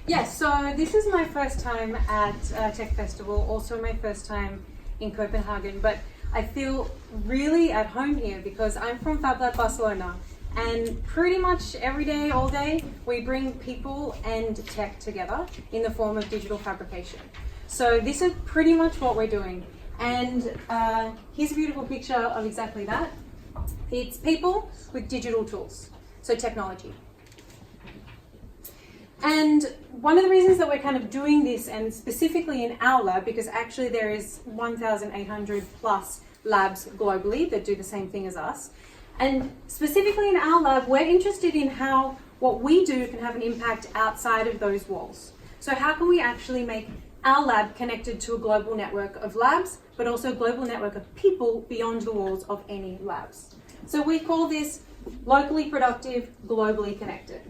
Yes, so this is my first time at Tech Festival, also my first time in Copenhagen, but I feel really at home here because I'm from Fab Lab Barcelona, and pretty much every day, all day, we bring people and tech together in the form of digital fabrication. So this is pretty much what we're doing. And here's a beautiful picture of exactly that. It's people with digital tools, so technology. And one of the reasons that we're kind of doing this, and specifically in our lab, because actually there is 1,800 plus labs globally that do the same thing as us, and specifically in our lab, we're interested in how what we do can have an impact outside of those walls. So how can we actually make our lab connected to a global network of labs, but also a global network of people beyond the walls of any labs? So we call this locally productive, globally connected.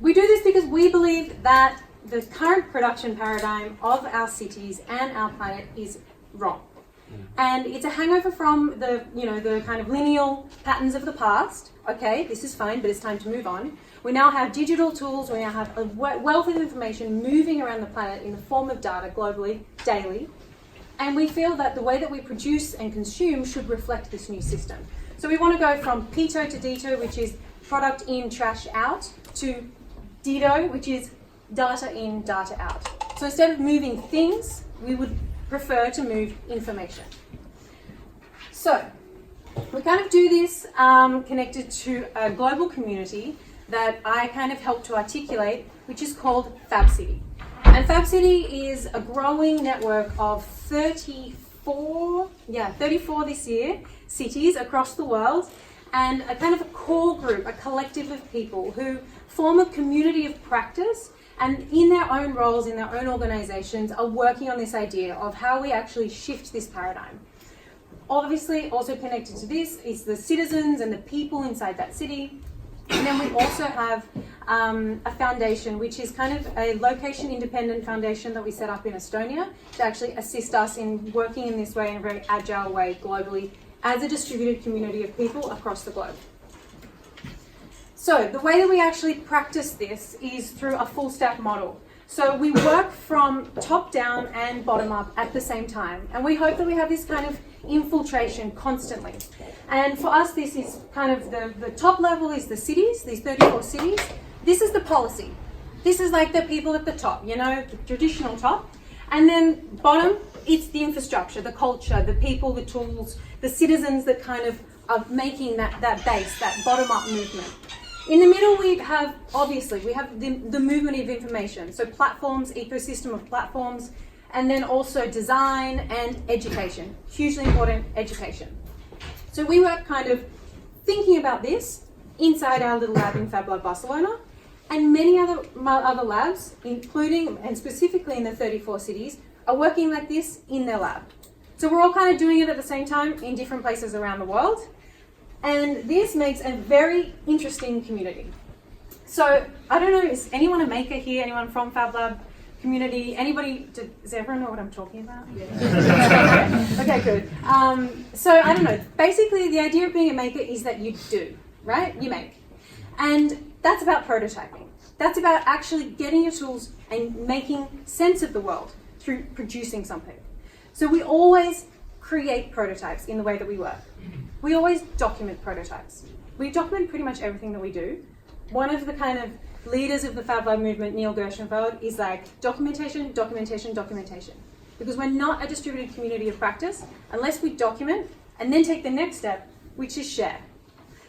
We do this because we believe that the current production paradigm of our cities and our planet is wrong. And it's a hangover from the kind of lineal patterns of the past. Okay, this is fine, but it's time to move on. We now have digital tools, we now have a wealth of information moving around the planet in the form of data globally, daily. And we feel that the way that we produce and consume should reflect this new system. So we want to go from PITO to DITO, which is product in, trash out, to DITO, which is data in, data out. So instead of moving things, we would prefer to move information. So we kind of do this connected to a global community that I kind of help to articulate, which is called Fab City. And Fab City is a growing network of 34 this year, cities across the world, and a kind of a core group, a collective of people who form a community of practice, and in their own roles, in their own organizations, are working on this idea of how we actually shift this paradigm. Obviously, also connected to this is the citizens and the people inside that city. And then we also have a foundation, which is kind of a location-independent foundation that we set up in Estonia to actually assist us in working in this way, in a very agile way globally, as a distributed community of people across the globe. So the way that we actually practice this is through a full stack model. So we work from top down and bottom up at the same time. And we hope that we have this kind of infiltration constantly. And for us, this is kind of the top level is the cities, these 34 cities. This is the policy. This is like the people at the top, the traditional top. And then bottom, it's the infrastructure, the culture, the people, the tools, the citizens that kind of are making that base, that bottom up movement. In the middle, we have the movement of information. So platforms, ecosystem of platforms, and then also design and education. Hugely important, education. So we were kind of thinking about this inside our little lab in Fab Lab Barcelona, and many other labs, including and specifically in the 34 cities, are working like this in their lab. So we're all kind of doing it at the same time in different places around the world. And this makes a very interesting community. So I don't know, is anyone a maker here? Anyone from Fab Lab community? Anybody? Does everyone know what I'm talking about? Yeah. Okay, good. So I don't know. Basically, the idea of being a maker is that you do, right? You make. And that's about prototyping. That's about actually getting your tools and making sense of the world through producing something. So we always create prototypes in the way that we work. We always document prototypes. We document pretty much everything that we do. One of the kind of leaders of the Fab Lab movement, Neil Gershenfeld, is like documentation, documentation, documentation. Because we're not a distributed community of practice unless we document and then take the next step, which is share.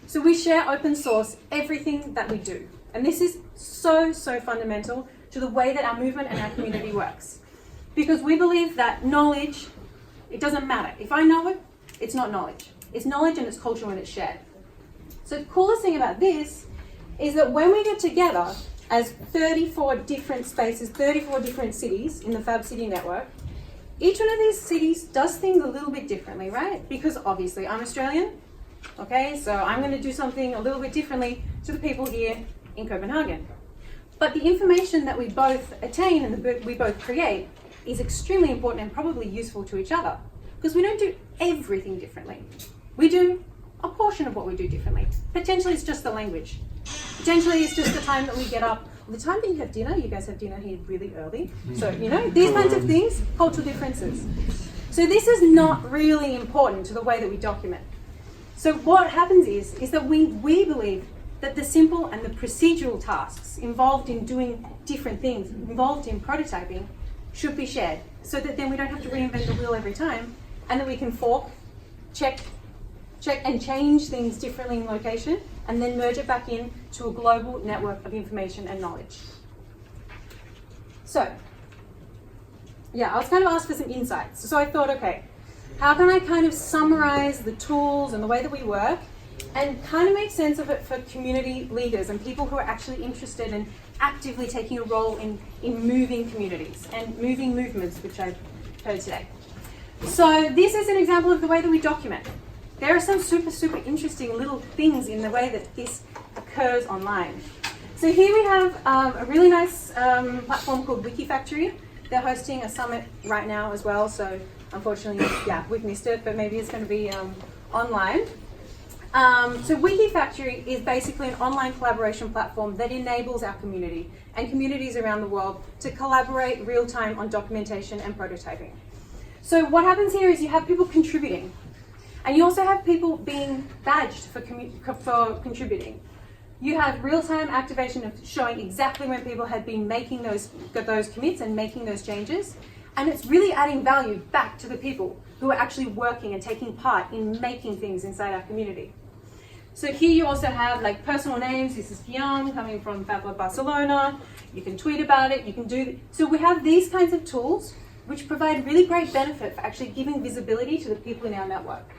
So we share open source everything that we do. And this is so fundamental to the way that our movement and our community works. Because we believe that knowledge, it doesn't matter. If I know it, it's not knowledge. It's knowledge and it's culture when it's shared. So the coolest thing about this is that when we get together as 34 different spaces, 34 different cities in the Fab City network, each one of these cities does things a little bit differently, right? Because obviously I'm Australian, okay? So I'm going to do something a little bit differently to the people here in Copenhagen. But the information that we both attain and we both create is extremely important and probably useful to each other, because we don't do everything differently. We do a portion of what we do differently. Potentially it's just the language. Potentially it's just the time that we get up, the time that you have dinner. You guys have dinner here really early. So, these kinds of things, cultural differences. So this is not really important to the way that we document. So what happens is that we believe that the simple and the procedural tasks involved in doing different things, involved in prototyping, should be shared, so that then we don't have to reinvent the wheel every time, and that we can fork, check and change things differently in location, and then merge it back in to a global network of information and knowledge. So, yeah, I was kind of asked for some insights. So I thought, okay, how can I kind of summarize the tools and the way that we work and kind of make sense of it for community leaders and people who are actually interested in actively taking a role in moving communities and moving movements, which I've heard today. So this is an example of the way that we document. There are some super interesting little things in the way that this occurs online. So here we have a really nice platform called Wikifactory. They're hosting a summit right now as well, so unfortunately, yeah, we've missed it, but maybe it's going to be online. So Wikifactory is basically an online collaboration platform that enables our community and communities around the world to collaborate real time on documentation and prototyping. So what happens here is you have people contributing, and you also have people being badged for contributing. You have real-time activation of showing exactly when people had been making those commits and making those changes, and it's really adding value back to the people who are actually working and taking part in making things inside our community. So here you also have like personal names. This is Fion coming from FabLab Barcelona. You can tweet about it. You can do. So we have these kinds of tools which provide really great benefit for actually giving visibility to the people in our network.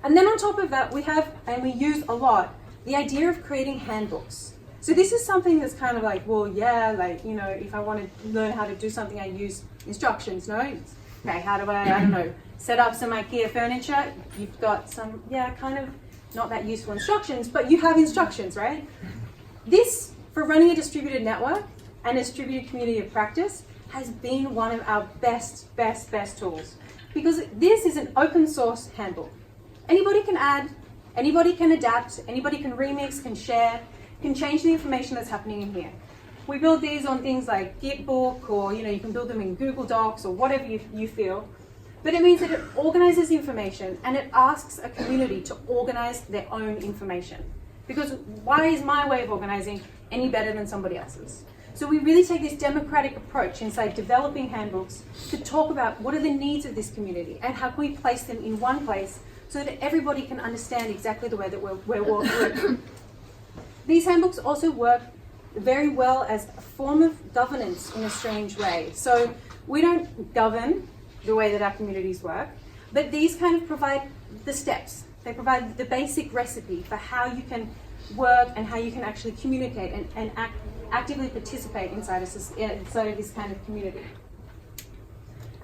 And then on top of that, we have, and we use a lot, the idea of creating handbooks. So this is something that's kind of like, well, yeah, like, if I want to learn how to do something, I use instructions, no? Okay, how do I don't know, set up some IKEA furniture? You've got some, kind of not that useful instructions, but you have instructions, right? This, for running a distributed network and a distributed community of practice, has been one of our best tools, because this is an open source handbook. Anybody can add, anybody can adapt, anybody can remix, can share, can change the information that's happening in here. We build these on things like Gitbook, or you can build them in Google Docs or whatever you feel. But it means that it organizes information and it asks a community to organize their own information. Because why is my way of organizing any better than somebody else's? So we really take this democratic approach inside developing handbooks to talk about what are the needs of this community and how can we place them in one place so that everybody can understand exactly the way that we're working. These handbooks also work very well as a form of governance in a strange way. So we don't govern the way that our communities work, but these kind of provide the steps. They provide the basic recipe for how you can work and how you can actually communicate and actively participate inside of this kind of community.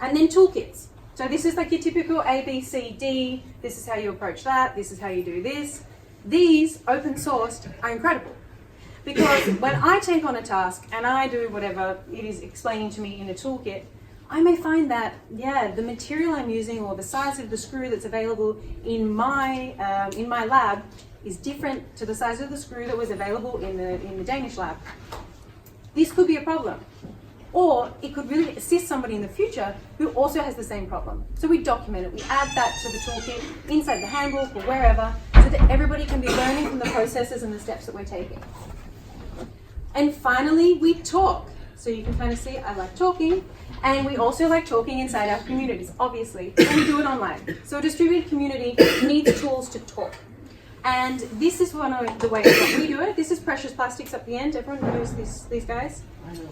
And then toolkits. So this is like your typical A, B, C, D. This is how you approach that. This is how you do this. These, open sourced, are incredible. Because when I take on a task and I do whatever it is explaining to me in a toolkit, I may find that, the material I'm using or the size of the screw that's available in my lab is different to the size of the screw that was available in the Danish lab. This could be a problem. Or it could really assist somebody in the future who also has the same problem. So we document it, we add that to the toolkit, inside the handbook or wherever, so that everybody can be learning from the processes and the steps that we're taking. And finally, we talk. So you can kind of see, I like talking, and we also like talking inside our communities, obviously, and we do it online. So a distributed community needs tools to talk. And this is one of the ways that we do it. This is Precious Plastics at the end. Everyone knows these guys?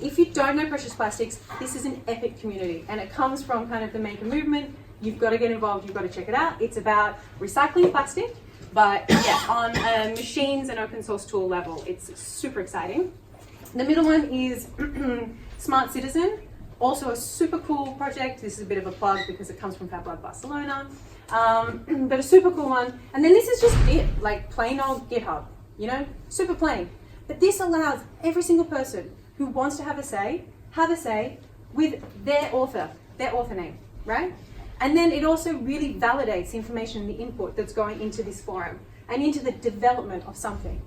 If you don't know Precious Plastics, this is an epic community, and it comes from kind of the maker movement. You've got to get involved, you've got to check it out. It's about recycling plastic, but on machines and open source tool level. It's super exciting. The middle one is Smart Citizen, also a super cool project. This is a bit of a plug because it comes from FabLab Barcelona, but a super cool one. And then this is just Git, like plain old GitHub, super plain. But this allows every single person who wants to have a say with their author name, right? And then it also really validates the information and the input that's going into this forum and into the development of something.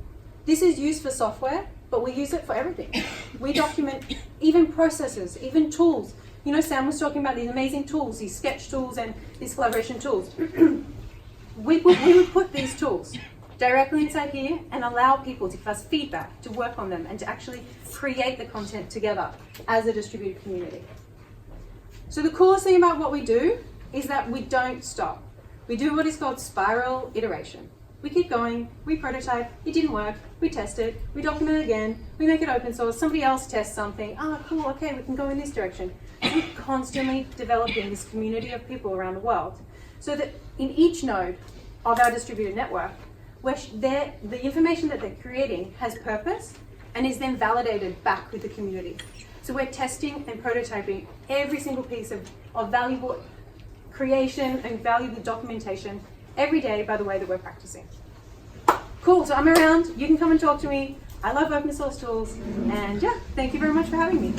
This is used for software, but we use it for everything. We document even processes, even tools. You know, Sam was talking about these amazing tools, these sketch tools and these collaboration tools. we would put these tools directly inside here and allow people to give us feedback, to work on them, and to actually create the content together as a distributed community. So the coolest thing about what we do is that we don't stop. We do what is called spiral iteration. We keep going, we prototype, it didn't work, we test it, we document it again, we make it open source, somebody else tests something, cool, okay, we can go in this direction. We're constantly developing this community of people around the world so that in each node of our distributed network, the information that they're creating has purpose and is then validated back with the community. So we're testing and prototyping every single piece of valuable creation and valuable documentation every day by the way that we're practicing. Cool, so I'm around, you can come and talk to me. I love open source tools, and yeah, thank you very much for having me.